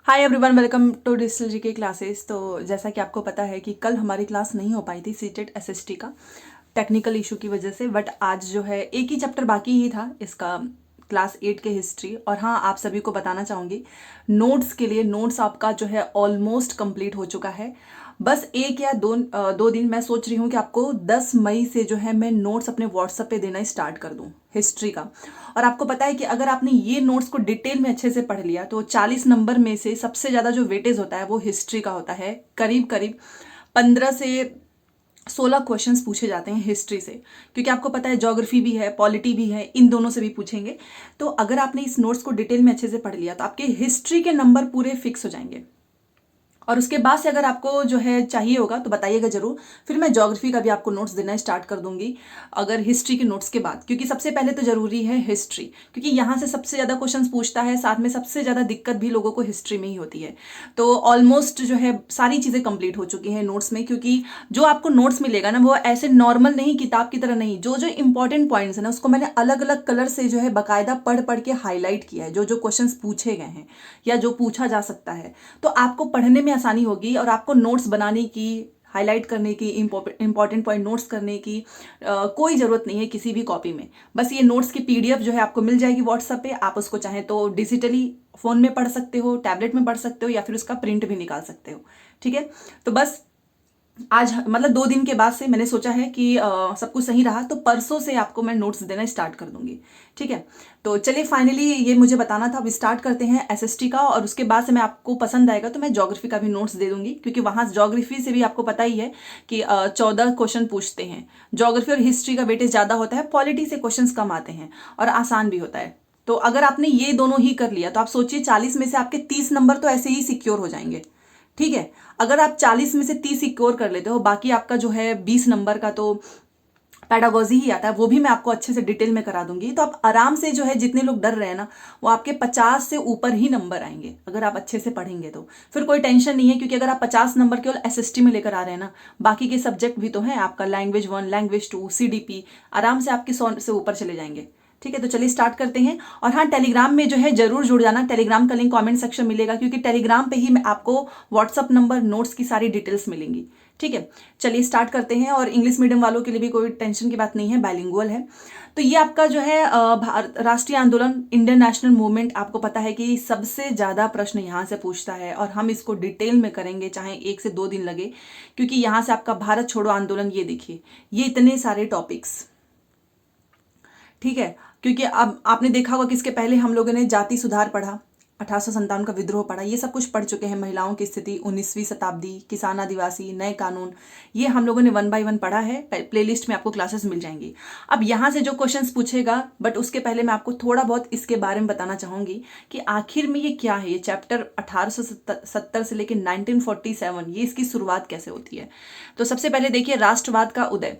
Hi everyone, welcome to digital GK classes. तो जैसा कि आपको पता है कि कल हमारी क्लास नहीं हो पाई थी सीटेट एसएसटी का टेक्निकल इशू की वजह से, बट आज जो है एक ही चैप्टर बाकी ही था इसका, क्लास 8 के हिस्ट्री। और हाँ, आप सभी को बताना चाहूँगी नोट्स के लिए, नोट्स आपका जो है ऑलमोस्ट कंप्लीट हो चुका है। बस एक या दो दिन मैं सोच रही हूँ कि आपको 10 मई से जो है मैं नोट्स अपने व्हाट्सएप पे देना स्टार्ट कर दूँ हिस्ट्री का। और आपको पता है कि अगर आपने ये नोट्स को डिटेल में अच्छे से पढ़ लिया तो 40 नंबर में से सबसे ज़्यादा जो वेटेज होता है वो हिस्ट्री का होता है। करीब करीब 15 से 16 क्वेश्चंस पूछे जाते हैं हिस्ट्री से, क्योंकि आपको पता है ज्योग्राफी भी है, पॉलिटी भी है, इन दोनों से भी पूछेंगे। तो अगर आपने इस नोट्स को डिटेल में अच्छे से पढ़ लिया तो आपके हिस्ट्री के नंबर पूरे फिक्स हो जाएंगे। और उसके बाद से अगर आपको जो है चाहिए होगा तो बताइएगा जरूर, फिर मैं ज्योग्राफी का भी आपको नोट्स देना स्टार्ट कर दूंगी अगर हिस्ट्री के नोट्स के बाद, क्योंकि सबसे पहले तो जरूरी है हिस्ट्री, क्योंकि यहाँ से सबसे ज़्यादा क्वेश्चंस पूछता है, साथ में सबसे ज़्यादा दिक्कत भी लोगों को हिस्ट्री में ही होती है। तो ऑलमोस्ट जो है सारी चीज़ें कंप्लीट हो चुकी हैं नोट्स में, क्योंकि जो आपको नोट्स मिलेगा ना वो ऐसे नॉर्मल नहीं, किताब की तरह नहीं, जो जो इंपॉर्टेंट पॉइंट्स है ना उसको मैंने अलग अलग कलर से जो है बाकायदा पढ़ पढ़ के हाईलाइट किया है, जो जो क्वेश्चंस पूछे गए हैं या जो पूछा जा सकता है। तो आपको पढ़ने में आसानी होगी और आपको नोट्स बनाने की, हाईलाइट करने की, इंपॉर्टेंट पॉइंट नोट्स करने की कोई ज़रूरत नहीं है किसी भी कॉपी में। बस ये नोट्स की पीडीएफ जो है आपको मिल जाएगी व्हाट्सएप पे। आप उसको चाहें तो डिजिटली फ़ोन में पढ़ सकते हो, टैबलेट में पढ़ सकते हो, या फिर उसका प्रिंट भी निकाल सकते हो। ठीक है, तो बस आज मतलब 2 दिन के बाद से मैंने सोचा है कि सब कुछ सही रहा तो परसों से आपको मैं नोट्स देना स्टार्ट कर दूंगी। ठीक है, तो चलिए फाइनली ये मुझे बताना था। अब स्टार्ट करते हैं एसएसटी का, और उसके बाद से मैं आपको पसंद आएगा तो मैं ज्योग्राफी का भी नोट्स दे दूंगी, क्योंकि वहाँ ज्योग्राफी से भी आपको पता ही है कि 14 क्वेश्चन पूछते हैं। ज्योग्राफी और हिस्ट्री का वेटेज ज़्यादा होता है, पॉलिटी से क्वेश्चन कम आते हैं और आसान भी होता है। तो अगर आपने ये दोनों ही कर लिया तो आप सोचिए 40 में से आपके 30 नंबर तो ऐसे ही सिक्योर हो जाएंगे। ठीक है, अगर आप 40 में से 30 सिक्योर कर लेते हो, बाकी आपका जो है 20 नंबर का तो पैडागोजी ही आता है, वो भी मैं आपको अच्छे से डिटेल में करा दूंगी। तो आप आराम से जो है, जितने लोग डर रहे हैं ना, वो आपके 50 से ऊपर ही नंबर आएंगे अगर आप अच्छे से पढ़ेंगे तो। फिर कोई टेंशन नहीं है, क्योंकि अगर आप 50 नंबर केवल एसएसटी में लेकर आ रहे हैं ना, बाकी के सब्जेक्ट भी तो हैं आपका, लैंग्वेज 1, लैंग्वेज 2, सीडीपी, आराम से आपके 100 से ऊपर चले जाएंगे। ठीक है, तो चलिए स्टार्ट करते हैं। और हाँ, टेलीग्राम में जो है जरूर जुड़ जाना, टेलीग्राम का लिंक कमेंट सेक्शन मिलेगा, क्योंकि टेलीग्राम पे ही मैं आपको व्हाट्सअप नंबर, नोट्स की सारी डिटेल्स मिलेंगी। ठीक है, चलिए स्टार्ट करते हैं। और इंग्लिश मीडियम वालों के लिए भी कोई टेंशन की बात नहीं है, बाइलिंगुअल है। तो ये आपका जो है राष्ट्रीय आंदोलन, इंडियन नेशनल मूवमेंट, आपको पता है कि सबसे ज़्यादा प्रश्न यहाँ से पूछता है, और हम इसको डिटेल में करेंगे, चाहे 1 से 2 दिन लगे, क्योंकि यहाँ से आपका भारत छोड़ो आंदोलन, ये देखिए, ये इतने सारे टॉपिक्स। ठीक है, क्योंकि अब आपने देखा होगा कि इसके पहले हम लोगों ने जाति सुधार पढ़ा, 1857 का विद्रोह पढ़ा, ये सब कुछ पढ़ चुके हैं। महिलाओं की स्थिति, 19वीं शताब्दी, किसान आदिवासी, नए कानून, ये हम लोगों ने 1 बाय 1 पढ़ा है। प्लेलिस्ट में आपको क्लासेस मिल जाएंगी। अब यहाँ से जो क्वेश्चंस पूछेगा, बट उसके पहले मैं आपको थोड़ा बहुत इसके बारे में बताना चाहूंगी कि आखिर में ये क्या है। ये चैप्टर 1870 से लेकर 1947, ये इसकी शुरुआत कैसे होती है। तो सबसे पहले देखिए, राष्ट्रवाद का उदय।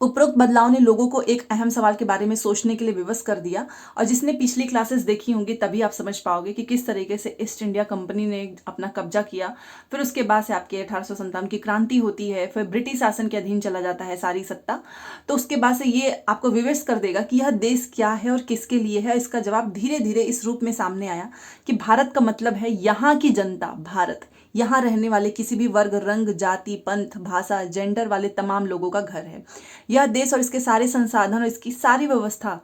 उपरोक्त बदलाव ने लोगों को एक अहम सवाल के बारे में सोचने के लिए विवश कर दिया, और जिसने पिछली क्लासेस देखी होंगी तभी आप समझ पाओगे कि किस तरीके से ईस्ट इंडिया कंपनी ने अपना कब्जा किया। फिर उसके बाद से आपकी 1857 की क्रांति होती है, फिर ब्रिटिश शासन के अधीन चला जाता है सारी सत्ता। तो उसके बाद से ये आपको विवश कर देगा कि यह देश क्या है और किसके लिए है। इसका जवाब धीरे धीरे इस रूप में सामने आया कि भारत का मतलब है यहाँ की जनता, भारत, यहाँ रहने वाले किसी भी वर्ग, रंग, जाति, पंथ, भाषा, जेंडर वाले तमाम लोगों का घर है। यह देश और इसके सारे संसाधन और इसकी सारी व्यवस्था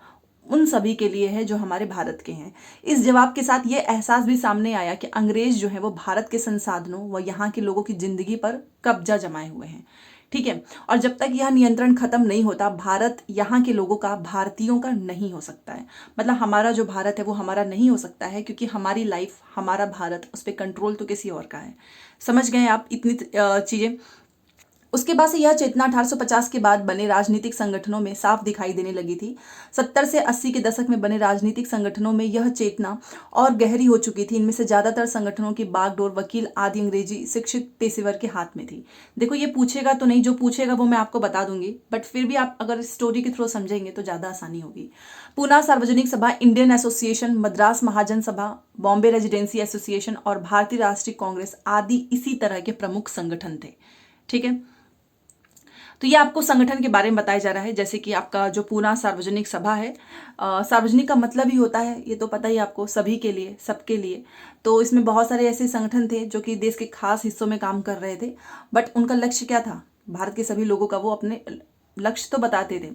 उन सभी के लिए है जो हमारे भारत के हैं। इस जवाब के साथ ये एहसास भी सामने आया कि अंग्रेज जो है वो भारत के संसाधनों व यहाँ के लोगों की जिंदगी पर कब्जा जमाए हुए हैं। ठीक है, और जब तक यह नियंत्रण खत्म नहीं होता, भारत यहाँ के लोगों का, भारतीयों का नहीं हो सकता है। मतलब हमारा जो भारत है वो हमारा नहीं हो सकता है, क्योंकि हमारी लाइफ, हमारा भारत, उस पर कंट्रोल तो किसी और का है। समझ गए आप इतनी चीजें। उसके बाद से यह चेतना 1850 के बाद बने राजनीतिक संगठनों में साफ दिखाई देने लगी थी। 70 से 80 के दशक में बने राजनीतिक संगठनों में यह चेतना और गहरी हो चुकी थी। इनमें से ज्यादातर संगठनों की बागडोर वकील आदि अंग्रेजी शिक्षित पेशेवर के हाथ में थी। देखो, ये पूछेगा तो नहीं, जो पूछेगा वो मैं आपको बता दूंगी, बट फिर भी आप अगर स्टोरी के थ्रू समझेंगे तो ज्यादा आसानी होगी। पूना सार्वजनिक सभा, इंडियन एसोसिएशन, मद्रास महाजन सभा, बॉम्बे रेजिडेंसी एसोसिएशन और भारतीय राष्ट्रीय कांग्रेस आदि इसी तरह के प्रमुख संगठन थे। ठीक है, तो ये आपको संगठन के बारे में बताया जा रहा है, जैसे कि आपका जो पूना सार्वजनिक सभा है, सार्वजनिक का मतलब ही होता है, ये तो पता ही आपको, सभी के लिए, सबके लिए। तो इसमें बहुत सारे ऐसे संगठन थे जो कि देश के खास हिस्सों में काम कर रहे थे, बट उनका लक्ष्य क्या था, भारत के सभी लोगों का वो अपने लक्ष्य तो बताते थे,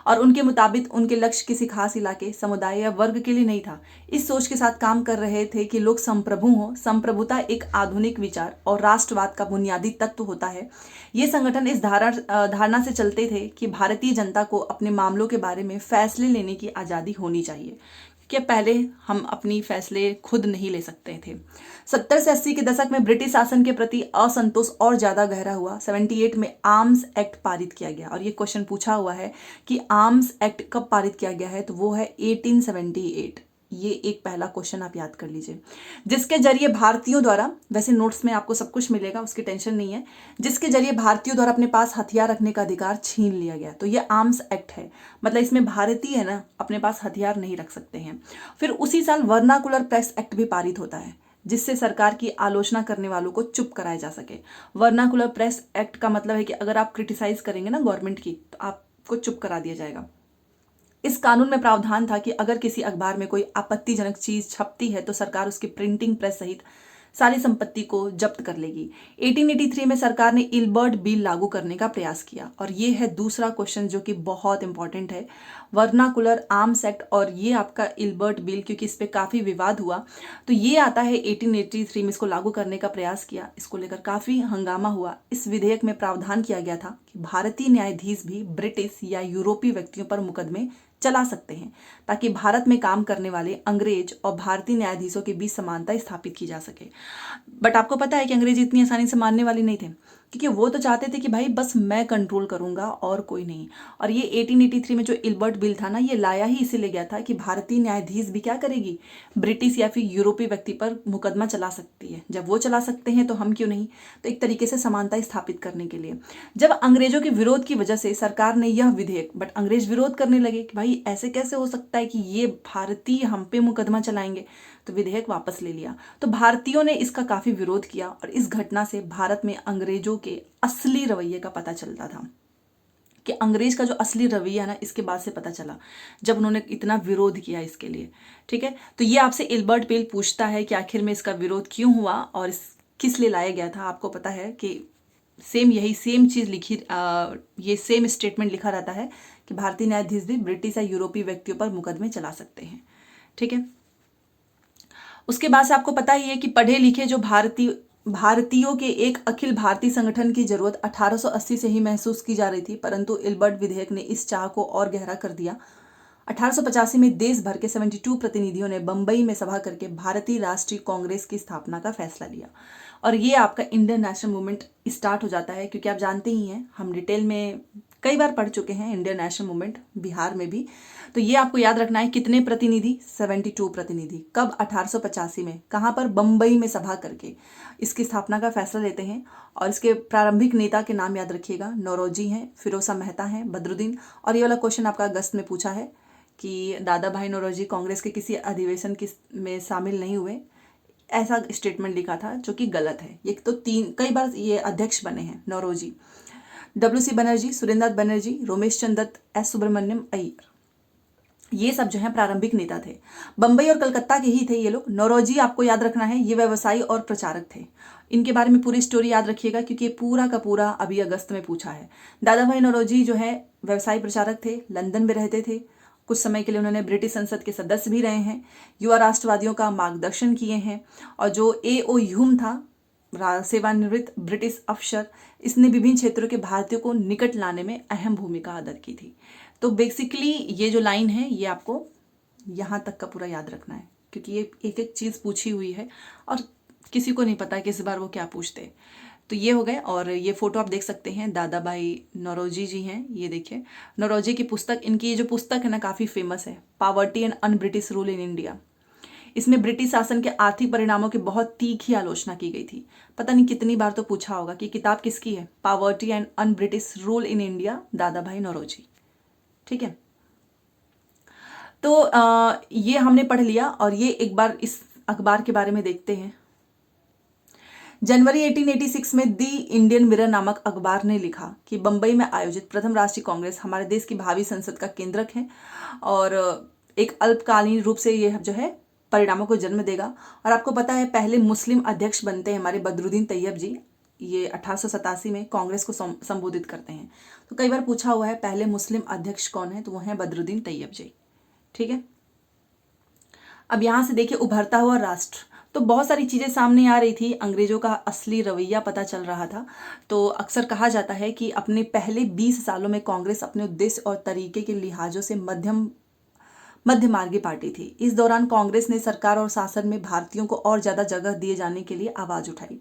और उनके मुताबिक उनके लक्ष्य किसी खास इलाके, समुदाय या वर्ग के लिए नहीं था। इस सोच के साथ काम कर रहे थे कि लोग संप्रभु हों। संप्रभुता एक आधुनिक विचार और राष्ट्रवाद का बुनियादी तत्व होता है। ये संगठन इस धारणा से चलते थे कि भारतीय जनता को अपने मामलों के बारे में फैसले लेने की आज़ादी होनी चाहिए, कि पहले हम अपनी फैसले खुद नहीं ले सकते थे। 70 से 80 के दशक में ब्रिटिश शासन के प्रति असंतोष और ज़्यादा गहरा हुआ। 78 में आर्म्स एक्ट पारित किया गया, और ये क्वेश्चन पूछा हुआ है कि आर्म्स एक्ट कब पारित किया गया है, तो वो है 1878। ये एक पहला क्वेश्चन आप याद कर लीजिए, जिसके जरिए भारतीयों द्वारा, वैसे नोट्स में आपको सब कुछ मिलेगा, उसकी टेंशन नहीं है, जिसके जरिए भारतीयों द्वारा अपने पास हथियार रखने का अधिकार छीन लिया गया। तो ये आर्म्स एक्ट है, मतलब इसमें भारतीय है ना अपने पास हथियार नहीं रख सकते हैं। फिर उसी साल वर्नाकुलर प्रेस एक्ट भी पारित होता है, जिससे सरकार की आलोचना करने वालों को चुप कराया जा सके। वर्नाकुलर प्रेस एक्ट का मतलब है कि अगर आप क्रिटिसाइज करेंगे ना गवर्नमेंट की, तो आपको चुप करा दिया जाएगा। इस कानून में प्रावधान था कि अगर किसी अखबार में कोई आपत्तिजनक चीज छपती है तो सरकार उसकी प्रिंटिंग प्रेस सहित सारी संपत्ति को जब्त कर लेगी। 1883 में सरकार ने इल्बर्ट बिल लागू करने का प्रयास किया, और ये है दूसरा क्वेश्चन जो कि बहुत इंपॉर्टेंट है, वर्नाकुलर आर्म्स एक्ट और ये आपका इल्बर्ट बिल, क्योंकि इस पे काफ़ी विवाद हुआ। तो ये आता है 1883 में, इसको लागू करने का प्रयास किया, इसको लेकर काफ़ी हंगामा हुआ। इस विधेयक में प्रावधान किया गया था कि भारतीय न्यायाधीश भी ब्रिटिश या यूरोपीय व्यक्तियों पर मुकदमे चला सकते हैं, ताकि भारत में काम करने वाले अंग्रेज और भारतीय न्यायाधीशों के बीच समानता स्थापित की जा सके। बट आपको पता है कि अंग्रेज इतनी आसानी से मानने वाले नहीं थे, क्योंकि वो तो चाहते थे कि भाई बस मैं कंट्रोल करूंगा और कोई नहीं। और ये 1883 में जो इल्बर्ट बिल था ना, ये लाया ही इसीलिए गया था कि भारतीय न्यायाधीश भी क्या करेगी, ब्रिटिश या फिर यूरोपीय व्यक्ति पर मुकदमा चला सकती है। जब वो चला सकते हैं तो हम क्यों नहीं। तो एक तरीके से समानता स्थापित करने के लिए जब अंग्रेजों के विरोध की वजह से सरकार ने यह विधेयक, बट अंग्रेज विरोध करने लगे कि भाई ऐसे कैसे हो सकता है कि ये भारतीय हम पे मुकदमा चलाएंगे, तो विधेयक वापस ले लिया। तो भारतीयों ने इसका काफी विरोध किया, और इस घटना से भारत में अंग्रेजों के असली रवैये का पता चलता था, कि अंग्रेज का जो असली रवैया है ना, इसके बाद से पता चला जब उन्होंने इतना विरोध किया इसके लिए। ठीक है, तो ये आपसे इल्बर्ट बिल पूछता है कि आखिर में इसका विरोध क्यों हुआ और किस लिए लाया गया था। आपको पता है कि सेम चीज लिखी, ये सेम स्टेटमेंट लिखा रहता है कि भारतीय न्यायाधीश भी ब्रिटिश या यूरोपीय व्यक्तियों पर मुकदमे चला सकते हैं। ठीक है, उसके बाद से आपको पता ही है कि पढ़े लिखे जो भारतीयों के एक अखिल भारतीय संगठन की जरूरत 1880 से ही महसूस की जा रही थी, परंतु इल्बर्ट विधेयक ने इस चाह को और गहरा कर दिया। 1885 में देश भर के 72 प्रतिनिधियों ने बंबई में सभा करके भारतीय राष्ट्रीय कांग्रेस की स्थापना का फैसला लिया, और ये आपका इंडियन नेशनल मूवमेंट स्टार्ट हो जाता है। क्योंकि आप जानते ही हैं, हम डिटेल में कई बार पढ़ चुके हैं इंडियन नेशनल मूवमेंट, बिहार में भी। तो ये आपको याद रखना है, कितने प्रतिनिधि, 72 प्रतिनिधि। कब, 1885 में। कहाँ पर, बंबई में सभा करके इसकी स्थापना का फैसला लेते हैं। और इसके प्रारंभिक नेता के नाम याद रखिएगा, नौरोजी हैं, फिरोजा मेहता हैं, बदरुद्दीन। और ये वाला क्वेश्चन आपका अगस्त में पूछा है कि दादा भाई नौरोजी कांग्रेस के किसी अधिवेशन में शामिल नहीं हुए, ऐसा स्टेटमेंट लिखा था, जो कि गलत है। ये तो कई बार ये अध्यक्ष बने हैं नौरोजी। WC बनर्जी, सुरेंद्र बनर्जी, रोमेश चंद्र दत्त, S सुब्रमण्यम अय्यर, ये सब जो है प्रारंभिक नेता थे। बंबई और कलकत्ता के ही थे ये लोग। नौरोजी आपको याद रखना है, ये व्यवसायी और प्रचारक थे। इनके बारे में पूरी स्टोरी याद रखिएगा, क्योंकि ये पूरा का पूरा अभी अगस्त में पूछा है। दादा भाई नौरोजी जो है व्यवसायी प्रचारक थे, लंदन में रहते थे। कुछ समय के लिए उन्होंने ब्रिटिश संसद के सदस्य भी रहे हैं, युवा राष्ट्रवादियों का मार्गदर्शन किए हैं। और जो A.O. ह्यूम था, सेवानिवृत्त ब्रिटिश अफसर, इसने विभिन्न क्षेत्रों के भारतीयों को निकट लाने में अहम भूमिका अदा की थी। तो बेसिकली ये जो लाइन है, ये आपको यहाँ तक का पूरा याद रखना है, क्योंकि ये एक एक चीज़ पूछी हुई है और किसी को नहीं पता कि इस बार वो क्या पूछते। तो ये हो गए। और ये फोटो आप देख सकते हैं, दादा भाई नौरोजी जी हैं। ये देखिए नौरोजी की पुस्तक, इनकी जो पुस्तक है ना, काफ़ी फेमस है, poverty and un British rule in India. इसमें ब्रिटिश शासन के आर्थिक परिणामों की बहुत तीखी आलोचना की गई थी। पता नहीं कितनी बार तो पूछा होगा कि किताब किसकी है, poverty and un British rule in India, दादा भाई नौरोजी। ठीक है, तो ये हमने पढ़ लिया। और ये एक बार इस अखबार के बारे में देखते हैं। जनवरी 1886 में दी इंडियन मिरर नामक अखबार ने लिखा कि बंबई में आयोजित प्रथम राष्ट्रीय कांग्रेस हमारे देश की भावी संसद का केंद्रक है और एक अल्पकालीन रूप से ये जो है परिणामों को जन्म देगा। और आपको पता है पहले मुस्लिम अध्यक्ष बनते हैं हमारे बदरुद्दीन तैयब जी, ये 1887 में कांग्रेस को संबोधित करते हैं। तो कई बार पूछा हुआ है पहले मुस्लिम अध्यक्ष कौन है, तो वो हैं बदरुद्दीन तैयब जी। ठीक है, अब यहाँ से देखिए उभरता हुआ राष्ट्र, तो बहुत सारी चीज़ें सामने आ रही थी, अंग्रेजों का असली रवैया पता चल रहा था। तो अक्सर कहा जाता है कि अपने पहले 20 सालों में कांग्रेस अपने उद्देश्य और तरीके के लिहाजों से मध्यमार्गी पार्टी थी। इस दौरान कांग्रेस ने सरकार और शासन में भारतीयों को और ज़्यादा जगह दिए जाने के लिए आवाज़ उठाई।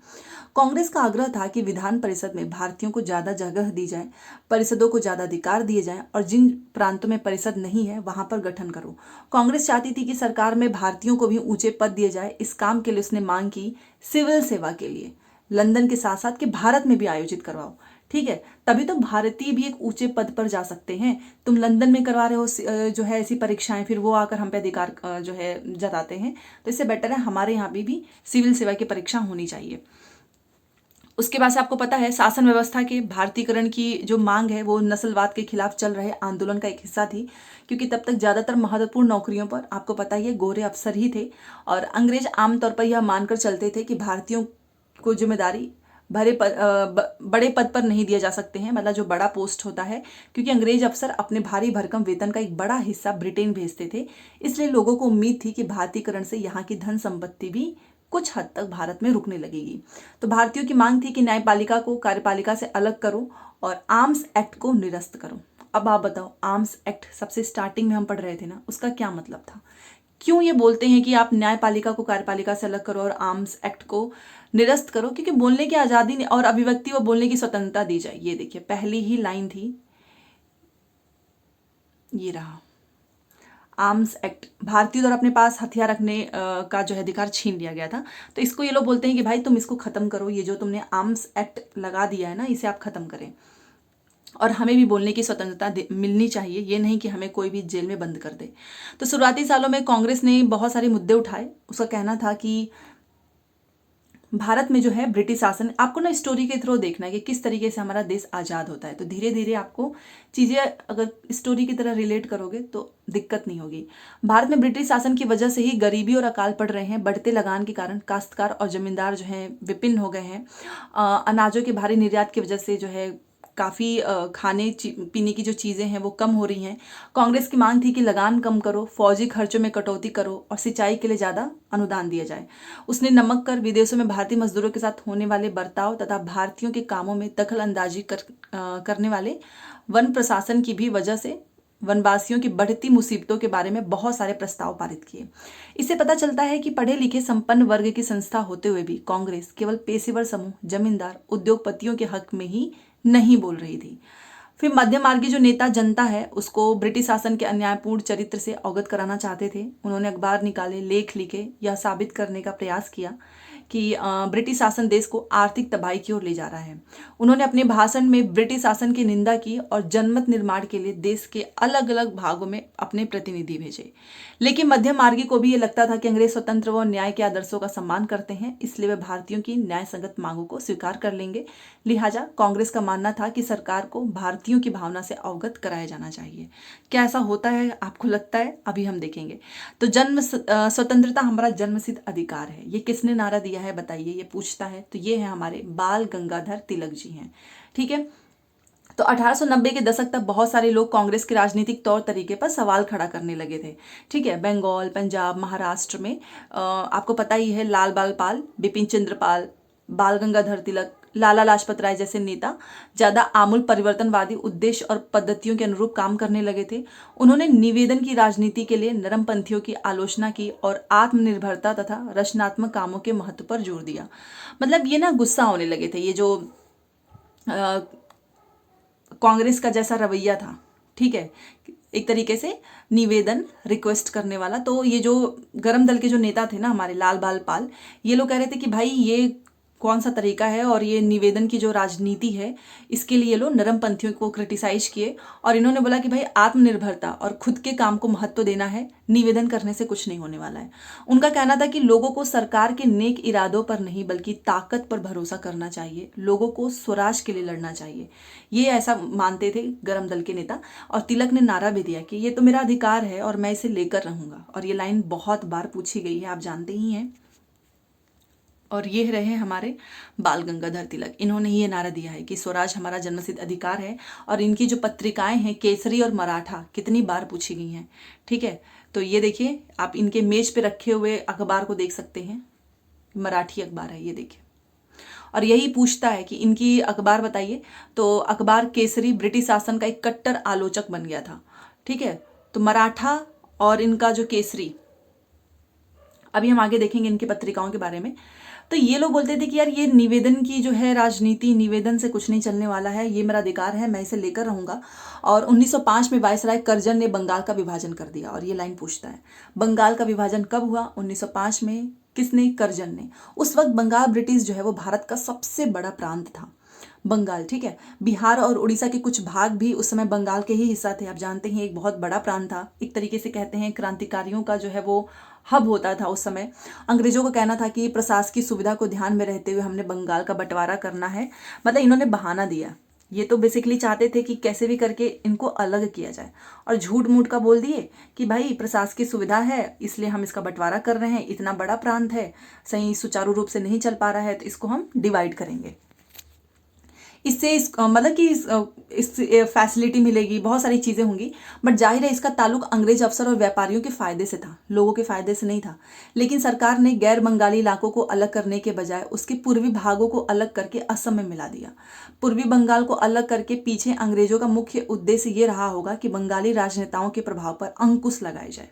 कांग्रेस का आग्रह था कि विधान परिषद में भारतीयों को ज़्यादा जगह दी जाए, परिषदों को ज़्यादा अधिकार दिए जाएं और जिन प्रांतों में परिषद नहीं है वहां पर गठन करो। कांग्रेस चाहती थी कि सरकार में भारतीयों को भी ऊंचे पद दिए जाए। इस काम के लिए उसने मांग की सिविल सेवा के लिए लंदन के साथ साथ कि भारत में भी आयोजित करवाओ। ठीक है, तभी तो भारतीय भी एक ऊंचे पद पर जा सकते हैं। तुम लंदन में करवा रहे हो जो है ऐसी परीक्षाएं, फिर वो आकर हम पे अधिकार जो है जताते हैं, तो इससे बेटर है हमारे यहाँ भी सिविल सेवा की परीक्षा होनी चाहिए। उसके बाद से आपको पता है शासन व्यवस्था के भारतीयकरण की जो मांग है वो नस्लवाद के खिलाफ चल रहे आंदोलन का एक हिस्सा थी, क्योंकि तब तक ज़्यादातर महत्वपूर्ण नौकरियों पर आपको पता ही है गोरे अफसर ही थे और अंग्रेज आमतौर पर यह मानकर चलते थे कि भारतीयों को जिम्मेदारी बड़े पद पर नहीं दिए जा सकते हैं, मतलब जो बड़ा पोस्ट होता है, क्योंकि अंग्रेज अफसर अपने भारी भरकम वेतन का एक बड़ा हिस्सा ब्रिटेन भेजते थे। इसलिए लोगों को उम्मीद थी कि भारतीयकरण से यहाँ की धन संपत्ति भी कुछ हद तक भारत में रुकने लगेगी। तो भारतीयों की मांग थी कि न्यायपालिका को कार्यपालिका से अलग करो और आर्म्स एक्ट को निरस्त करो। अब आप बताओ, आर्म्स एक्ट सबसे स्टार्टिंग में हम पढ़ रहे थे ना, उसका क्या मतलब था? क्यों ये बोलते हैं कि आप न्यायपालिका को कार्यपालिका से अलग करो और आर्म्स एक्ट को निरस्त करो? क्योंकि बोलने की आज़ादी और अभिव्यक्ति व बोलने की स्वतंत्रता दी जाए। ये देखिए पहली ही लाइन थी, ये रहा आर्म्स एक्ट। भारतीयों द्वारा अपने पास हथियार रखने का जो है अधिकार छीन लिया गया था। तो इसको ये लोग बोलते हैं कि भाई तुम इसको खत्म करो, ये जो तुमने आर्म्स एक्ट लगा दिया है ना, इसे आप खत्म करें और हमें भी बोलने की स्वतंत्रता मिलनी चाहिए, ये नहीं कि हमें कोई भी जेल में बंद कर दे। तो शुरुआती सालों में कांग्रेस ने बहुत सारे मुद्दे उठाए। उसका कहना था कि भारत में जो है ब्रिटिश शासन, आपको ना स्टोरी के थ्रू देखना है कि किस तरीके से हमारा देश आज़ाद होता है, तो धीरे धीरे आपको चीज़ें अगर स्टोरी की तरह रिलेट करोगे तो दिक्कत नहीं होगी। भारत में ब्रिटिश शासन की वजह से ही गरीबी और अकाल पड़ रहे हैं। बढ़ते लगान के कारण काश्तकार और जमींदार जो हैं विपिन हो गए हैं। अनाजों के भारी निर्यात की वजह से जो है काफ़ी खाने पीने की जो चीज़ें हैं वो कम हो रही हैं। कांग्रेस की मांग थी कि लगान कम करो, फौजी खर्चों में कटौती करो और सिंचाई के लिए ज़्यादा अनुदान दिया जाए। उसने नमक कर, विदेशों में भारतीय मजदूरों के साथ होने वाले बर्ताव तथा भारतीयों के कामों में दखल अंदाजी करने वाले वन प्रशासन की भी वजह से वनवासियों की बढ़ती मुसीबतों के बारे में बहुत सारे प्रस्ताव पारित किए। इससे पता चलता है कि पढ़े लिखे संपन्न वर्ग की संस्था होते हुए भी कांग्रेस केवल पेशेवर समूह, जमींदार, उद्योगपतियों के हक में ही नहीं बोल रही थी। फिर मध्यमार्गी जो नेता जनता है उसको ब्रिटिश शासन के अन्यायपूर्ण चरित्र से अवगत कराना चाहते थे। उन्होंने अखबार निकाले, लेख लिखे, यह साबित करने का प्रयास किया कि ब्रिटिश शासन देश को आर्थिक तबाही की ओर ले जा रहा है। उन्होंने अपने भाषण में ब्रिटिश शासन की निंदा की और जनमत निर्माण के लिए देश के अलग अलग भागों में अपने प्रतिनिधि भेजे। लेकिन मध्यम मार्गी को भी ये लगता था कि अंग्रेज स्वतंत्र व न्याय के आदर्शों का सम्मान करते हैं, इसलिए वे भारतीयों की न्याय संगत मांगों को स्वीकार कर लेंगे। लिहाजा कांग्रेस का मानना था कि सरकार को भारतीयों की भावना से अवगत कराया जाना चाहिए। क्या ऐसा होता है आपको लगता है? अभी हम देखेंगे। तो जन्म स्वतंत्रता हमारा जन्मसिद्ध अधिकार है, ये किसने नारा दिया है बताइए, ये पूछता है। तो ये है हमारे बाल गंगाधर तिलक जी हैं। ठीक है, तो 1890 के दशक तक बहुत सारे लोग कांग्रेस के राजनीतिक तौर तरीके पर सवाल खड़ा करने लगे थे। ठीक है, बंगाल, पंजाब, महाराष्ट्र में आपको पता ही है लाल बाल पाल, बिपिन चंद्र पाल, बाल गंगाधर तिलक, लाला लाजपत राय जैसे नेता ज़्यादा आमूल परिवर्तनवादी उद्देश्य और पद्धतियों के अनुरूप काम करने लगे थे। उन्होंने निवेदन की राजनीति के लिए नरमपंथियों की आलोचना की और आत्मनिर्भरता तथा रचनात्मक कामों के महत्व पर जोर दिया। मतलब ये ना गुस्सा होने लगे थे, ये जो कांग्रेस का जैसा रवैया था। ठीक है, एक तरीके से निवेदन रिक्वेस्ट करने वाला। तो ये जो गरम दल के जो नेता थे ना हमारे लाल बाल पाल, ये लोग कह रहे थे कि भाई ये कौन सा तरीका है, और ये निवेदन की जो राजनीति है इसके लिए ये लोग नरमपंथियों को क्रिटिसाइज किए। और इन्होंने बोला कि भाई आत्मनिर्भरता और खुद के काम को महत्व देना है, निवेदन करने से कुछ नहीं होने वाला है। उनका कहना था कि लोगों को सरकार के नेक इरादों पर नहीं बल्कि ताकत पर भरोसा करना चाहिए, लोगों को स्वराज के लिए लड़ना चाहिए, ये ऐसा मानते थे गर्म दल के नेता। और तिलक ने नारा भी दिया कि ये तो मेरा अधिकार है और मैं इसे लेकर रहूंगा। और ये लाइन बहुत बार पूछी गई है, आप जानते ही हैं। और ये रहे हमारे बाल गंगाधर तिलक, इन्होंने ही ये नारा दिया है कि स्वराज हमारा जन्मसिद्ध अधिकार है। और इनकी जो पत्रिकाएं हैं केसरी और मराठा कितनी बार पूछी गई हैं, ठीक है। तो ये देखिए, आप इनके मेज पे रखे हुए अखबार को देख सकते हैं, मराठी अखबार है ये देखिए। और यही पूछता है कि इनकी अखबार बताइए, तो अखबार केसरी ब्रिटिश शासन का एक कट्टर आलोचक बन गया था, ठीक है। तो मराठा और इनका जो केसरी, अभी हम आगे देखेंगे इनकी पत्रिकाओं के बारे में। तो ये लोग बोलते थे कि यार ये निवेदन की जो है राजनीति, निवेदन से कुछ नहीं चलने वाला है, ये मेरा अधिकार है, मैं इसे लेकर रहूंगा। और 1905 में वायसराय करजन ने बंगाल का विभाजन कर दिया। और ये लाइन पूछता है, बंगाल का विभाजन कब हुआ? 1905 में। किसने? करजन ने। उस वक्त बंगाल ब्रिटिश जो है वो भारत का सबसे बड़ा प्रांत था, बंगाल, ठीक है। बिहार और उड़ीसा के कुछ भाग भी उस समय बंगाल के ही हिस्सा थे। आप जानते हैं एक बहुत बड़ा प्रांत था, एक तरीके से कहते हैं क्रांतिकारियों का जो है वो हब होता था उस समय। अंग्रेजों का कहना था कि प्रशासकीय सुविधा को ध्यान में रहते हुए हमने बंगाल का बंटवारा करना है। मतलब इन्होंने बहाना दिया, ये तो बेसिकली चाहते थे कि कैसे भी करके इनको अलग किया जाए। और झूठ मूठ का बोल दिए कि भाई प्रशासकीय सुविधा है इसलिए हम इसका बंटवारा कर रहे हैं, इतना बड़ा प्रांत है, सही सुचारू रूप से नहीं चल पा रहा है, तो इसको हम डिवाइड करेंगे, इससे मतलब कि इस फैसिलिटी मिलेगी, बहुत सारी चीज़ें होंगी। बट जाहिर है इसका ताल्लुक अंग्रेज अफसर और व्यापारियों के फायदे से था, लोगों के फायदे से नहीं था। लेकिन सरकार ने गैर बंगाली इलाकों को अलग करने के बजाय उसके पूर्वी भागों को अलग करके असम में मिला दिया। पूर्वी बंगाल को अलग करके पीछे अंग्रेजों का मुख्य उद्देश्य ये रहा होगा कि बंगाली राजनेताओं के प्रभाव पर अंकुश लगाए जाए,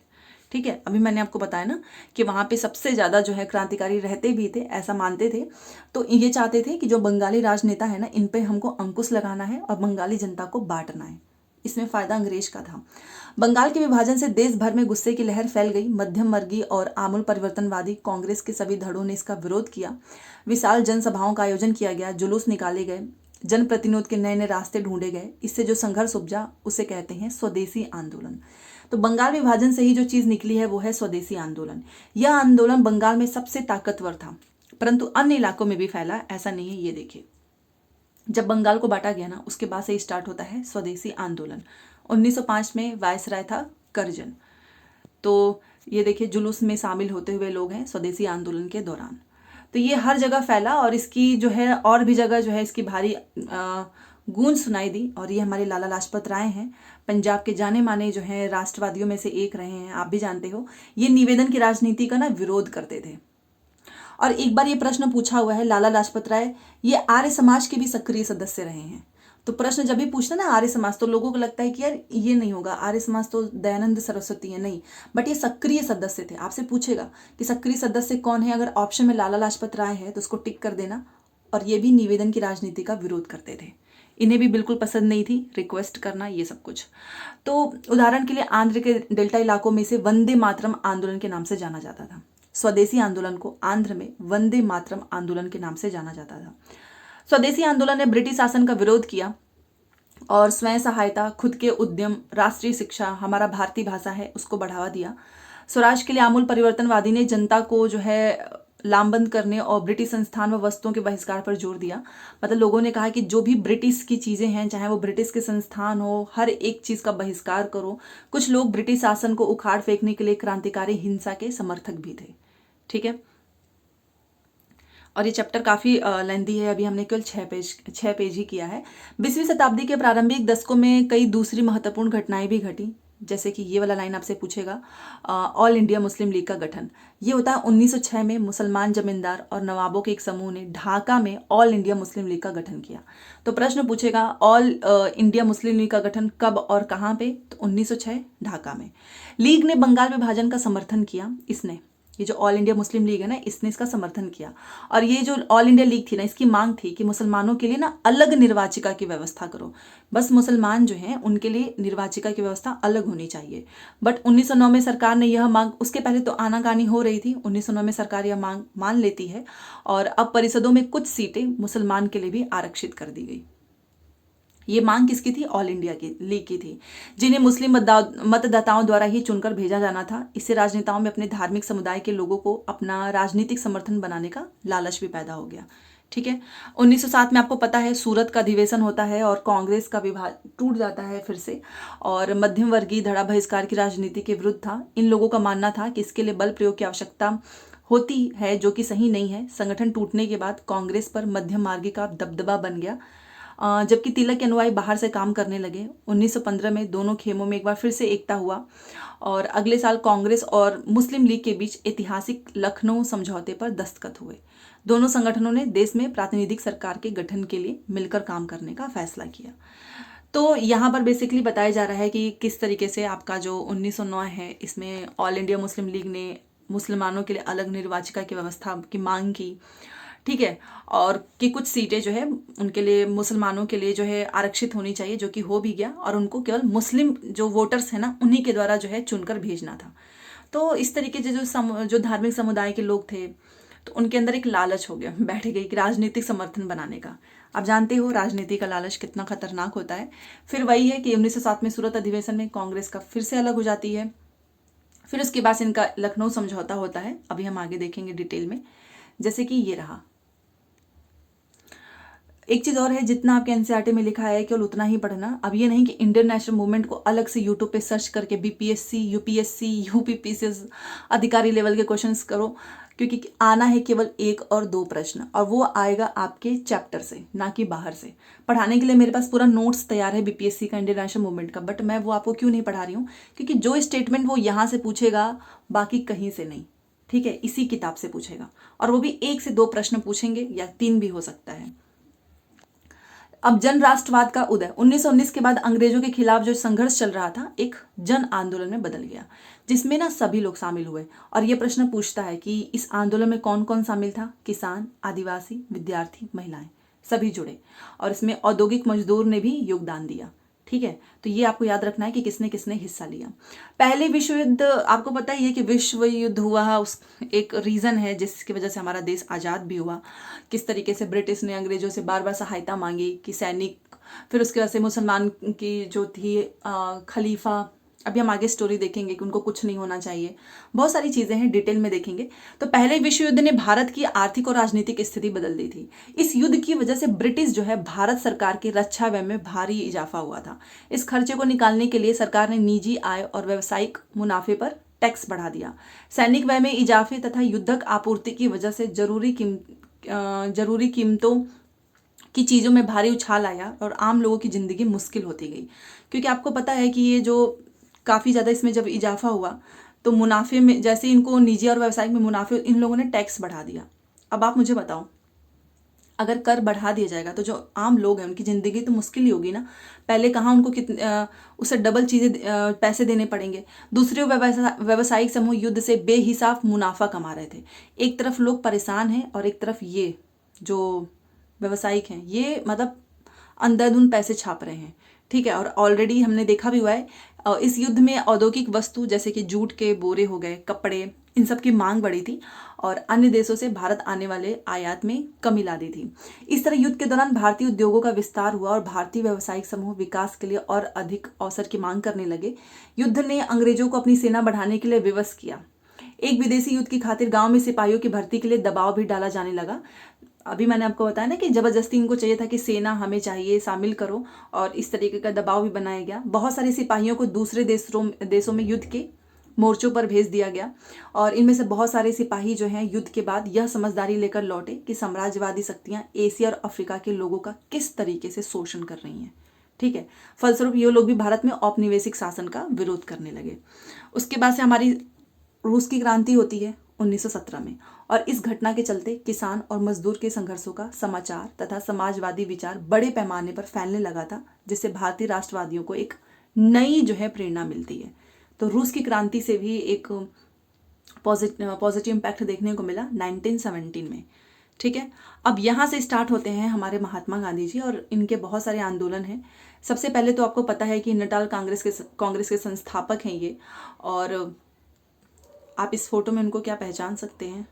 ठीक है। अभी मैंने आपको बताया ना कि वहाँ पे सबसे ज़्यादा जो है क्रांतिकारी रहते भी थे, ऐसा मानते थे। तो ये चाहते थे कि जो बंगाली राजनेता है ना, इन पे हमको अंकुश लगाना है और बंगाली जनता को बांटना है। इसमें फ़ायदा अंग्रेज का था। बंगाल के विभाजन से देश भर में गुस्से की लहर फैल गई। मध्यम वर्गीय और आमूल परिवर्तनवादी कांग्रेस के सभी धड़ों ने इसका विरोध किया। विशाल जनसभाओं का आयोजन किया गया, जुलूस निकाले गए, जनप्रतिनिधियों के नए नए रास्ते ढूंढे गए। इससे जो संघर्ष उपजा उसे कहते हैं स्वदेशी आंदोलन। तो बंगाल विभाजन से ही जो चीज निकली है वो है स्वदेशी आंदोलन। यह आंदोलन बंगाल में सबसे ताकतवर था, परंतु अन्य इलाकों में भी फैला, ऐसा नहीं है। ये देखिए, जब बंगाल को बांटा गया ना, उसके बाद से स्टार्ट होता है स्वदेशी आंदोलन। 1905 में वायसराय था करजन। तो ये देखिए, जुलूस में शामिल होते हुए लोग हैं स्वदेशी आंदोलन के दौरान। तो ये हर जगह फैला और इसकी जो है और भी जगह जो है इसकी भारी गूंज सुनाई दी। और ये हमारे लाला लाजपत राय हैं, पंजाब के जाने माने जो हैं राष्ट्रवादियों में से एक रहे हैं, आप भी जानते हो। ये निवेदन की राजनीति का ना विरोध करते थे। और एक बार ये प्रश्न पूछा हुआ है, लाला लाजपत राय ये आर्य समाज के भी सक्रिय सदस्य रहे हैं। तो प्रश्न जब भी पूछते ना आर्य समाज, तो लोगों को लगता है कि यार ये नहीं होगा, आर्य समाज तो दयानंद सरस्वती है, नहीं, बट ये सक्रिय सदस्य थे। आपसे पूछेगा कि सक्रिय सदस्य कौन है, अगर ऑप्शन में लाला लाजपत राय है तो उसको टिक कर देना। और ये भी निवेदन की राजनीति का विरोध करते थे, इन्हें भी बिल्कुल पसंद नहीं थी रिक्वेस्ट करना, ये सब कुछ। तो उदाहरण के लिए आंध्र के डेल्टा इलाकों में से वंदे मातरम आंदोलन के नाम से जाना जाता था। स्वदेशी आंदोलन को आंध्र में वंदे मातरम आंदोलन के नाम से जाना जाता था। स्वदेशी आंदोलन ने ब्रिटिश शासन का विरोध किया और स्वयं सहायता, खुद के उद्यम, राष्ट्रीय शिक्षा, हमारा भारतीय भाषा है, उसको बढ़ावा दिया। स्वराज के लिए आमूल परिवर्तनवादी ने जनता को जो है लामबंद करने और ब्रिटिश संस्थान व वस्तुओं के बहिष्कार पर जोर दिया। मतलब लोगों ने कहा कि जो भी ब्रिटिश की चीज़ें हैं, चाहे वो ब्रिटिश के संस्थान हो, हर एक चीज़ का बहिष्कार करो। कुछ लोग ब्रिटिश शासन को उखाड़ फेंकने के लिए क्रांतिकारी हिंसा के समर्थक भी थे, ठीक है। और ये चैप्टर काफ़ी लेंदी है, अभी हमने केवल 6 पेज ही किया है। 20वीं शताब्दी के प्रारंभिक दशकों में कई दूसरी महत्वपूर्ण घटनाएं भी घटी, जैसे कि ये वाला लाइन आपसे पूछेगा, ऑल इंडिया मुस्लिम लीग का गठन। ये होता है 1906 में। मुसलमान जमींदार और नवाबों के एक समूह ने ढाका में ऑल इंडिया मुस्लिम लीग का गठन किया। तो प्रश्न पूछेगा ऑल इंडिया मुस्लिम लीग का गठन कब और कहाँ पे? तो 1906 ढाका में। लीग ने बंगाल विभाजन का समर्थन किया। इसने ये जो ऑल इंडिया मुस्लिम लीग है ना, इसने इसका समर्थन किया। और ये जो ऑल इंडिया लीग थी ना, इसकी मांग थी कि मुसलमानों के लिए ना अलग निर्वाचिका की व्यवस्था करो, बस मुसलमान जो हैं उनके लिए निर्वाचिका की व्यवस्था अलग होनी चाहिए। बट 1909 में सरकार ने यह मांग, उसके पहले तो आनाकानी हो रही थी, 1909 में सरकार यह मांग मान लेती है और अब परिषदों में कुछ सीटें मुसलमान के लिए भी आरक्षित कर दी गई। ये मांग किसकी थी? ऑल इंडिया की लीग की थी, जिन्हें मुस्लिम मतदाताओं द्वारा ही चुनकर भेजा जाना था। इससे राजनेताओं में अपने धार्मिक समुदाय के लोगों को अपना राजनीतिक समर्थन बनाने का लालच भी पैदा हो गया। ठीक है, 1907 में आपको पता है सूरत का अधिवेशन होता है और कांग्रेस का विभाग टूट जाता है फिर से, और मध्यम वर्गीय धड़ा बहिष्कार की राजनीति के विरुद्ध था। इन लोगों का मानना था कि इसके लिए बल प्रयोग की आवश्यकता होती है, जो कि सही नहीं है। संगठन टूटने के बाद कांग्रेस पर मध्यम मार्गी का दबदबा बन गया, जबकि तिलक के अनुयायी बाहर से काम करने लगे। 1915 में दोनों खेमों में एक बार फिर से एकता हुआ और अगले साल कांग्रेस और मुस्लिम लीग के बीच ऐतिहासिक लखनऊ समझौते पर दस्तखत हुए। दोनों संगठनों ने देश में प्रातिनिधिक सरकार के गठन के लिए मिलकर काम करने का फैसला किया। तो यहाँ पर बेसिकली बताया जा रहा है कि किस तरीके से आपका जो 1909 है, इसमें ऑल इंडिया मुस्लिम लीग ने मुसलमानों के लिए अलग निर्वाचिका की व्यवस्था की मांग की। ठीक है, और कि कुछ सीटें जो है उनके लिए, मुसलमानों के लिए जो है आरक्षित होनी चाहिए, जो कि हो भी गया, और उनको केवल मुस्लिम जो वोटर्स हैं ना, उन्हीं के द्वारा जो है चुनकर भेजना था। तो इस तरीके से जो धार्मिक समुदाय के लोग थे, तो उनके अंदर एक लालच हो गया, बैठ गई कि राजनीतिक समर्थन बनाने का। आप जानते हो राजनीति का लालच कितना खतरनाक होता है। फिर वही है कि 1907 में सूरत अधिवेशन में कांग्रेस का फिर से अलग हो जाती है। फिर उसके बाद इनका लखनऊ समझौता होता है, अभी हम आगे देखेंगे डिटेल में। जैसे कि ये रहा। एक चीज़ और है, जितना आपके एनसीईआरटी में लिखा है केवल उतना ही पढ़ना। अब ये नहीं कि इंडियन नेशनल मूवमेंट को अलग से यूट्यूब पे सर्च करके बीपीएससी, यूपीएससी, यूपीपीसीएस अधिकारी लेवल के क्वेश्चंस करो, क्योंकि आना है केवल 1 और 2 प्रश्न, और वो आएगा आपके चैप्टर से, ना कि बाहर से। पढ़ाने के लिए मेरे पास पूरा नोट्स तैयार है बीपीएससी का, इंडियन नेशनल मूवमेंट का, बट मैं वो आपको क्यों नहीं पढ़ा रही हूँ? क्योंकि जो स्टेटमेंट वो यहाँ से पूछेगा, बाकी कहीं से नहीं। ठीक है, इसी किताब से पूछेगा, और वो भी 1 से 2 प्रश्न पूछेंगे, या 3 भी हो सकता है। अब जन राष्ट्रवाद का उदय 1919 के बाद अंग्रेजों के खिलाफ जो संघर्ष चल रहा था, एक जन आंदोलन में बदल गया, जिसमें ना सभी लोग शामिल हुए। और ये प्रश्न पूछता है कि इस आंदोलन में कौन कौन शामिल था? किसान, आदिवासी, विद्यार्थी, महिलाएं, सभी जुड़े, और इसमें औद्योगिक मजदूर ने भी योगदान दिया। ठीक है, तो ये आपको याद रखना है कि किसने किसने हिस्सा लिया। पहले विश्व युद्ध, आपको पता ही है कि विश्व युद्ध हुआ, उस एक रीज़न है जिसकी वजह से हमारा देश आज़ाद भी हुआ। किस तरीके से ब्रिटिश ने अंग्रेजों से बार बार सहायता मांगी कि सैनिक, फिर उसके बाद से मुसलमान की जो थी खलीफा, अभी हम आगे स्टोरी देखेंगे कि उनको कुछ नहीं होना चाहिए, बहुत सारी चीज़ें हैं, डिटेल में देखेंगे। तो पहले विश्व युद्ध ने भारत की आर्थिक और राजनीतिक स्थिति बदल दी थी। इस युद्ध की वजह से ब्रिटिश जो है भारत सरकार के रक्षा व्यय में भारी इजाफा हुआ था। इस खर्चे को निकालने के लिए सरकार ने निजी आय और व्यावसायिक मुनाफे पर टैक्स बढ़ा दिया। सैनिक व्यय में इजाफे तथा युद्धक आपूर्ति की वजह से जरूरी कीमतों की चीज़ों में भारी उछाल आया और आम लोगों की ज़िंदगी मुश्किल होती गई। क्योंकि आपको पता है कि ये जो काफ़ी ज़्यादा इसमें जब इजाफा हुआ, तो मुनाफे में, जैसे इनको निजी और व्यावसायिक में मुनाफे, इन लोगों ने टैक्स बढ़ा दिया। अब आप मुझे बताओ, अगर कर बढ़ा दिया जाएगा तो जो आम लोग हैं उनकी ज़िंदगी तो मुश्किल ही होगी ना। पहले कहाँ उनको उससे डबल चीज़ें पैसे देने पड़ेंगे। दूसरे व्यावसायिक समूह युद्ध से बेहिसाब मुनाफा कमा रहे थे। एक तरफ लोग परेशान हैं और एक तरफ ये जो व्यावसायिक हैं, ये मतलब अंधाधुंध पैसे छाप रहे हैं। ठीक है, और ऑलरेडी हमने देखा भी हुआ है इस युद्ध में औद्योगिक वस्तु जैसे कि जूट के बोरे हो गए, कपड़े, इन सब की मांग बढ़ी थी और अन्य देशों से भारत आने वाले आयात में कमी ला दी थी। इस तरह युद्ध के दौरान भारतीय उद्योगों का विस्तार हुआ और भारतीय व्यावसायिक समूह विकास के लिए और अधिक अवसर की मांग करने लगे। युद्ध ने अंग्रेजों को अपनी सेना बढ़ाने के लिए विवश किया। एक विदेशी युद्ध की खातिर गांव में सिपाहियों की भर्ती के लिए दबाव भी डाला जाने लगा। अभी मैंने आपको बताया ना कि जबरदस्ती इनको चाहिए था कि सेना हमें चाहिए, शामिल करो, और इस तरीके का दबाव भी बनाया गया। बहुत सारे सिपाहियों को दूसरे देशों में युद्ध के मोर्चों पर भेज दिया गया और इनमें से बहुत सारे सिपाही जो हैं युद्ध के बाद यह समझदारी लेकर लौटे कि साम्राज्यवादी शक्तियां एशिया और अफ्रीका के लोगों का किस तरीके से शोषण कर रही हैं। ठीक है, फलस्वरूप ये लोग भी भारत में औपनिवेशिक शासन का विरोध करने लगे। उसके बाद से हमारी रूस की क्रांति होती है 1917 में, और इस घटना के चलते किसान और मजदूर के संघर्षों का समाचार तथा समाजवादी विचार बड़े पैमाने पर फैलने लगा था, जिससे भारतीय राष्ट्रवादियों को एक नई जो है प्रेरणा मिलती है। तो रूस की क्रांति से भी एक पॉजिटिव इम्पैक्ट देखने को मिला 1917 में। ठीक है, अब यहाँ से स्टार्ट होते हैं हमारे महात्मा गांधी जी और इनके बहुत सारे आंदोलन हैं। सबसे पहले तो आपको पता है कि नटाल कांग्रेस के संस्थापक हैं ये, और आप इस फोटो में उनको क्या पहचान सकते हैं,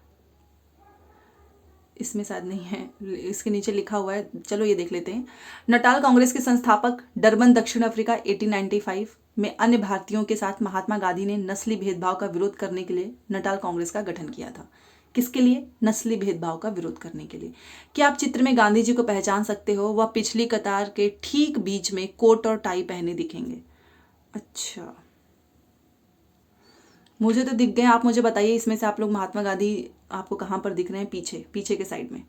इसमें शायद नहीं है, इसके नीचे लिखा हुआ है, चलो ये देख लेते हैं। नटाल कांग्रेस के संस्थापक, डरबन दक्षिण अफ्रीका 1895 में अन्य भारतीयों के साथ महात्मा गांधी ने नस्ली भेदभाव का विरोध करने के लिए नटाल कांग्रेस का गठन किया था। किसके लिए? नस्ली भेदभाव का विरोध करने के लिए। क्या आप चित्र में गांधी जी को पहचान सकते हो? वह पिछली कतार के ठीक बीच में कोट और टाई पहने दिखेंगे। अच्छा, मुझे तो दिख गए, आप मुझे बताइए इसमें से आप लोग महात्मा गांधी आपको कहाँ पर दिख रहे हैं? पीछे पीछे के साइड में।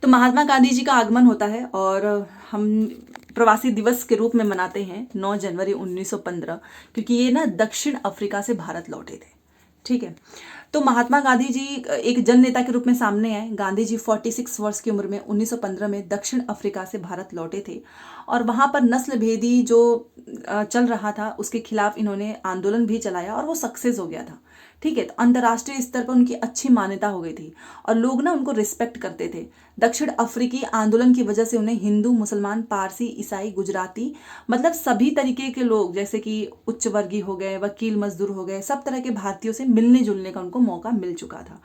तो महात्मा गांधी जी का आगमन होता है और हम प्रवासी दिवस के रूप में मनाते हैं 9 जनवरी 1915, क्योंकि ये ना दक्षिण अफ्रीका से भारत लौटे थे। ठीक है, तो महात्मा गांधी जी एक जन नेता के रूप में सामने आए। गांधी जी 46 वर्ष की उम्र में 1915 में दक्षिण अफ्रीका से भारत लौटे थे और वहाँ पर नस्ल भेदी जो चल रहा था उसके खिलाफ इन्होंने आंदोलन भी चलाया और वो सक्सेस हो गया था। ठीक है, तो अंतर्राष्ट्रीय स्तर पर उनकी अच्छी मान्यता हो गई थी और लोग ना उनको रिस्पेक्ट करते थे। दक्षिण अफ्रीकी आंदोलन की वजह से उन्हें हिंदू, मुसलमान, पारसी, ईसाई, गुजराती, मतलब सभी तरीके के लोग, जैसे कि उच्च वर्गीय हो गए, वकील, मजदूर हो गए, सब तरह के भारतीयों से मिलने जुलने का उनको मौका मिल चुका था,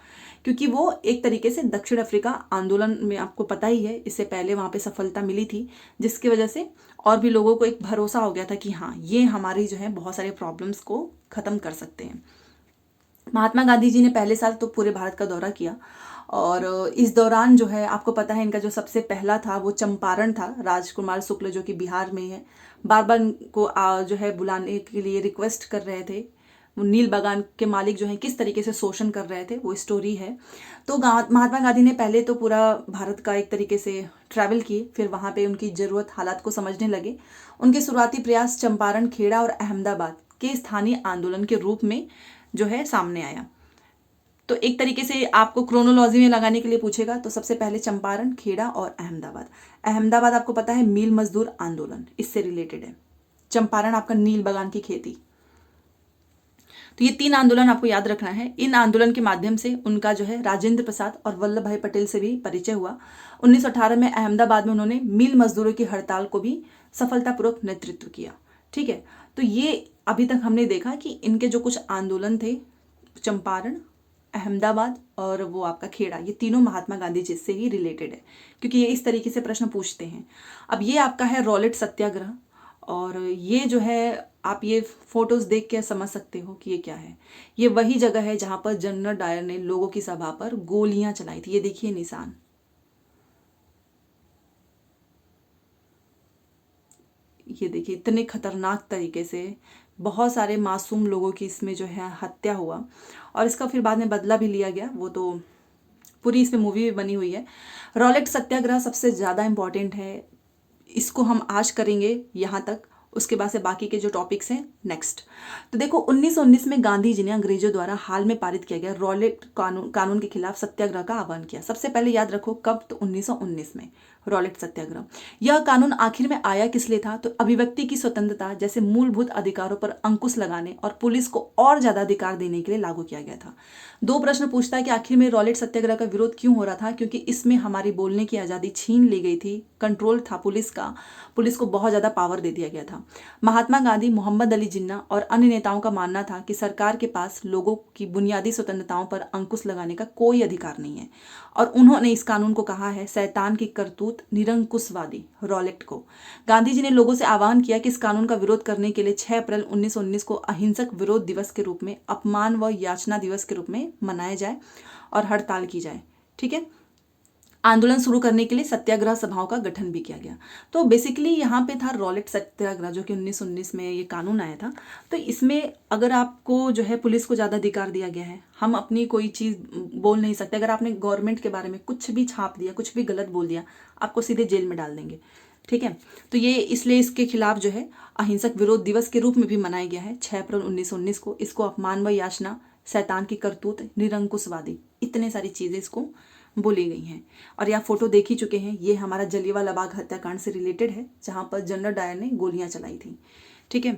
क्योंकि वो एक तरीके से दक्षिण अफ्रीका आंदोलन में, आपको पता ही है, इससे पहले वहाँ पे सफलता मिली थी, जिसकी वजह से और भी लोगों को एक भरोसा हो गया था कि हाँ, ये हमारी जो है बहुत सारे प्रॉब्लम्स को ख़त्म कर सकते हैं। महात्मा गांधी जी ने पहले साल तो पूरे भारत का दौरा किया और इस दौरान जो है आपको पता है इनका जो सबसे पहला था वो चंपारण था। राजकुमार शुक्ल जो कि बिहार में है, बार बार को जो है बुलाने के लिए रिक्वेस्ट कर रहे थे। वो नील बागान के मालिक जो हैं किस तरीके से शोषण कर रहे थे वो स्टोरी है। तो महात्मा गांधी ने पहले तो पूरा भारत का एक तरीके से ट्रैवल किए, फिर वहाँ पे उनकी ज़रूरत हालात को समझने लगे। उनके शुरुआती प्रयास चंपारण, खेड़ा और अहमदाबाद के स्थानीय आंदोलन के रूप में जो है सामने आया। तो एक तरीके से आपको क्रोनोलॉजी में लगाने के लिए पूछेगा तो सबसे पहले चंपारण, खेड़ा और अहमदाबाद। अहमदाबाद आपको पता है मील मजदूर आंदोलन इससे रिलेटेड है, चंपारण आपका नील बागान की खेती। तो ये 3 आंदोलन आपको याद रखना है। इन आंदोलन के माध्यम से उनका जो है राजेंद्र प्रसाद और वल्लभ भाई पटेल से भी परिचय हुआ। 1918 में अहमदाबाद में उन्होंने मील मजदूरों की हड़ताल को भी सफलतापूर्वक नेतृत्व किया। ठीक है, तो ये अभी तक हमने देखा कि इनके जो कुछ आंदोलन थे, चंपारण, अहमदाबाद और वो आपका खेड़ा, ये तीनों महात्मा गांधी जी से ही रिलेटेड है, क्योंकि ये इस तरीके से प्रश्न पूछते हैं। अब ये आपका है रॉलेट सत्याग्रह, और ये जो है आप ये फोटोज देख के समझ सकते हो कि ये क्या है। ये वही जगह है जहां पर जनरल डायर ने लोगों की सभा पर गोलियां चलाई थी। ये देखिए निशान, ये देखिए इतने खतरनाक तरीके से बहुत सारे मासूम लोगों की इसमें जो है हत्या हुआ और इसका फिर बाद में बदला भी लिया गया। वो तो पूरी इसमें मूवी भी बनी हुई है। रॉलेट सत्याग्रह सबसे ज़्यादा इम्पॉर्टेंट है, इसको हम आज करेंगे यहाँ तक, उसके बाद से बाकी के जो टॉपिक्स हैं नेक्स्ट। तो देखो 1919 में गांधी जी ने अंग्रेजों द्वारा हाल में पारित किया गया रॉलेट कानून के खिलाफ सत्याग्रह का आह्वान किया। सबसे पहले याद रखो कब, तो 1919 में रॉलेट सत्याग्रह। यह कानून आखिर में आया किस लिए था, तो अभिव्यक्ति की स्वतंत्रता जैसे मूलभूत अधिकारों पर अंकुश लगाने और पुलिस को और ज्यादा अधिकार देने के लिए लागू किया गया था। 2 प्रश्न पूछता है कि आखिर में रॉलेट सत्याग्रह का विरोध क्यों हो रहा था, क्योंकि इसमें हमारी बोलने की आज़ादी छीन ली गई थी, कंट्रोल था पुलिस का, पुलिस को बहुत ज़्यादा पावर दे दिया गया था। महात्मा गांधी, मोहम्मद अली जिन्ना और अन्य नेताओं का मानना था कि सरकार के पास लोगों की बुनियादी स्वतंत्रताओं पर अंकुश लगाने का कोई अधिकार नहीं है, और उन्होंने इस कानून को कहा है शैतान की करतूत, निरंकुशवादी रॉलेट को। गांधी जी ने लोगों से आह्वान किया कि इस कानून का विरोध करने के लिए 6 अप्रैल 1919 को अहिंसक विरोध दिवस के रूप में, अपमान व याचना दिवस के रूप में मनाया जाए और हड़ताल की जाए। ठीक है, आंदोलन शुरू करने के लिए सत्याग्रह सभाओं का गठन भी किया गया। तो बेसिकली यहाँ पे था रॉलेट सत्याग्रह, जो कि 1919 में ये कानून आया था। तो इसमें अगर आपको जो है पुलिस को ज़्यादा अधिकार दिया गया है, हम अपनी कोई चीज़ बोल नहीं सकते। अगर आपने गवर्नमेंट के बारे में कुछ भी छाप दिया, कुछ भी गलत बोल दिया, आपको सीधे जेल में डाल देंगे। ठीक है, तो ये इसलिए इसके खिलाफ जो है अहिंसक विरोध दिवस के रूप में भी मनाया गया है 6 अप्रैल 1919 को। इसको अपमान व याचना, शैतान की करतूत, निरंकुशवादी, इतने सारी चीज़ें इसको बोली गई हैं। और यह फोटो देख ही चुके हैं, ये हमारा जलियांवाला बाग हत्याकांड से रिलेटेड है, जहां पर जनरल डायर ने गोलियां चलाई थी। ठीक है,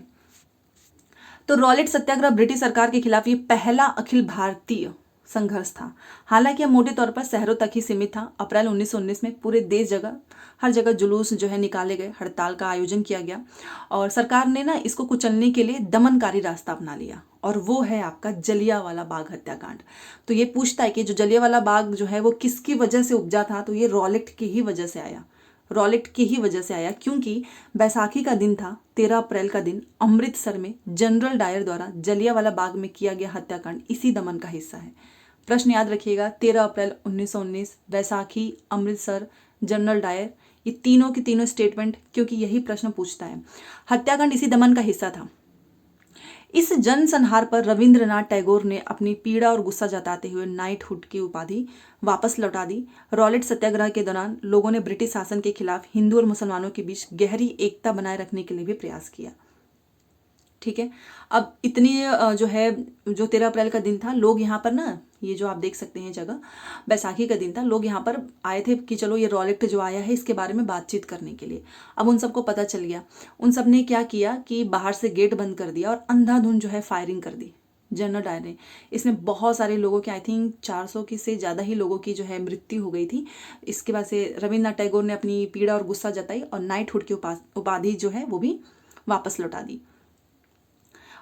तो रॉलेट सत्याग्रह ब्रिटिश सरकार के खिलाफ ये पहला अखिल भारतीय संघर्ष था। हालांकि यह मोटे तौर पर शहरों तक ही सीमित था। अप्रैल 1919 में पूरे देश हर जगह जुलूस जो है निकाले गए, हड़ताल का आयोजन किया गया और सरकार ने ना इसको कुचलने के लिए दमनकारी रास्ता अपना लिया, और वो है आपका जलियांवाला बाग हत्याकांड। तो ये पूछता है कि जो जलियांवाला बाग जो है वो किसकी वजह से उपजा था, तो ये रॉलेट की ही वजह से आया। रॉलेट की ही वजह से आया क्योंकि बैसाखी का दिन था, 13 अप्रैल का दिन, अमृतसर में जनरल डायर द्वारा जलियांवाला बाग में किया गया हत्याकांड इसी दमन का हिस्सा है। प्रश्न याद रखिएगा, 13 अप्रैल 1919, बैसाखी, अमृतसर, जनरल डायर, ये तीनों के तीनों स्टेटमेंट, क्योंकि यही प्रश्न पूछता है। हत्याकांड इसी दमन का हिस्सा था। इस जनसंहार पर रविंद्रनाथ टैगोर ने अपनी पीड़ा और गुस्सा जताते हुए नाइटहुड की उपाधि वापस लौटा दी। रॉलेट सत्याग्रह के दौरान लोगों ने ब्रिटिश शासन के खिलाफ हिंदू और मुसलमानों के बीच गहरी एकता बनाए रखने के लिए भी प्रयास किया। ठीक है, अब इतनी जो है, जो 13 अप्रैल का दिन था, लोग यहाँ पर ना, ये जो आप देख सकते हैं जगह, बैसाखी का दिन था, लोग यहाँ पर आए थे कि चलो ये रॉलेट जो आया है इसके बारे में बातचीत करने के लिए। अब उन सबको पता चल गया, उन सब ने क्या किया कि बाहर से गेट बंद कर दिया और अंधाधुंध जो है फायरिंग कर दी जनरल डायर ने। इसमें बहुत सारे लोगों के, आई थिंक 400 की से ज़्यादा ही लोगों की जो है मृत्यु हो गई थी। इसके बाद से रविन्द्रनाथ टैगोर ने अपनी पीड़ा और गुस्सा जताई और नाइटहुड की उपाधि जो है वो भी वापस लौटा दी।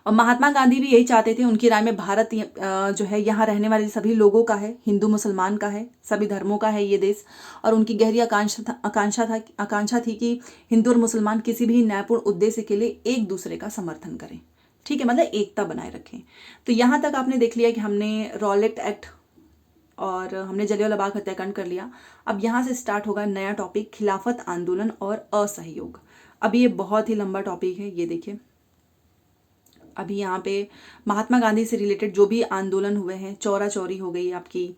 और महात्मा गांधी भी यही चाहते थे। उनकी राय में भारत जो है यहाँ रहने वाले सभी लोगों का है, हिंदू मुसलमान का है, सभी धर्मों का है ये देश। और उनकी गहरी आकांक्षा थी कि हिंदू और मुसलमान किसी भी न्यायपूर्ण उद्देश्य के लिए एक दूसरे का समर्थन करें। ठीक है, मतलब एकता बनाए रखें। तो यहाँ तक आपने देख लिया कि हमने रॉलेट एक्ट और हमने जलियांवाला बाग हत्याकांड कर लिया। अब यहाँ से स्टार्ट होगा नया टॉपिक, खिलाफत आंदोलन और असहयोग। अब ये बहुत ही लंबा टॉपिक है। ये देखिए, अभी यहाँ पे महात्मा गांधी से रिलेटेड जो भी आंदोलन हुए हैं, चौरा चौरी हो गई आपकी,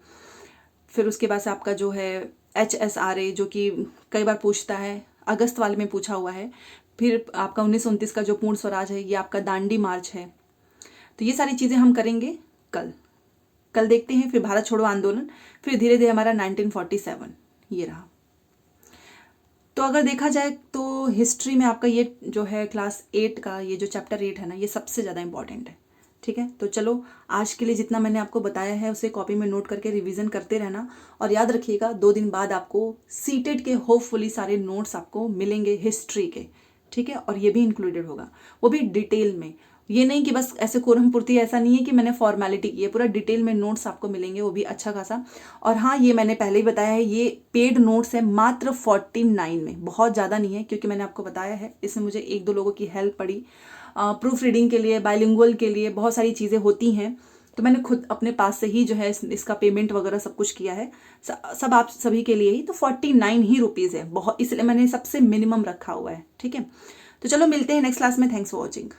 फिर उसके बाद से आपका जो है HSRA जो कि कई बार पूछता है, अगस्त वाले में पूछा हुआ है, फिर आपका 1929 का जो पूर्ण स्वराज है, ये आपका दांडी मार्च है। तो ये सारी चीज़ें हम करेंगे कल देखते हैं। फिर भारत छोड़ो आंदोलन, फिर धीरे धीरे हमारा 1947 ये रहा। तो अगर देखा जाए तो हिस्ट्री में आपका ये जो है क्लास 8 का ये जो चैप्टर 8 है ना, ये सबसे ज़्यादा इंपॉर्टेंट है। ठीक है, तो चलो आज के लिए जितना मैंने आपको बताया है उसे कॉपी में नोट करके रिवीजन करते रहना। और याद रखिएगा 2 दिन बाद आपको सीटेट के होपफुली सारे नोट्स आपको मिलेंगे हिस्ट्री के। ठीक है, और ये भी इंक्लूडेड होगा, वो भी डिटेल में। ये नहीं कि बस ऐसे कोरम पूर्ति, ऐसा नहीं है कि मैंने फॉर्मेलिटी की है, पूरा डिटेल में नोट्स आपको मिलेंगे, वो भी अच्छा खासा। और हाँ, ये मैंने पहले ही बताया है, ये पेड नोट्स है मात्र 49 में, बहुत ज़्यादा नहीं है, क्योंकि मैंने आपको बताया है इसमें मुझे 1-2 लोगों की हेल्प पड़ी। प्रूफ रीडिंग के लिए, बाइलिंगुअल के लिए बहुत सारी चीज़ें होती हैं, तो मैंने खुद अपने पास से ही जो है इसका पेमेंट वगैरह सब कुछ किया है, सब आप सभी के लिए ही। तो 49 ही रुपीज़ है, बहुत, इसलिए मैंने सबसे मिनिमम रखा हुआ है। ठीक है, तो चलो मिलते हैं नेक्स्ट क्लास में। Thanks for watching.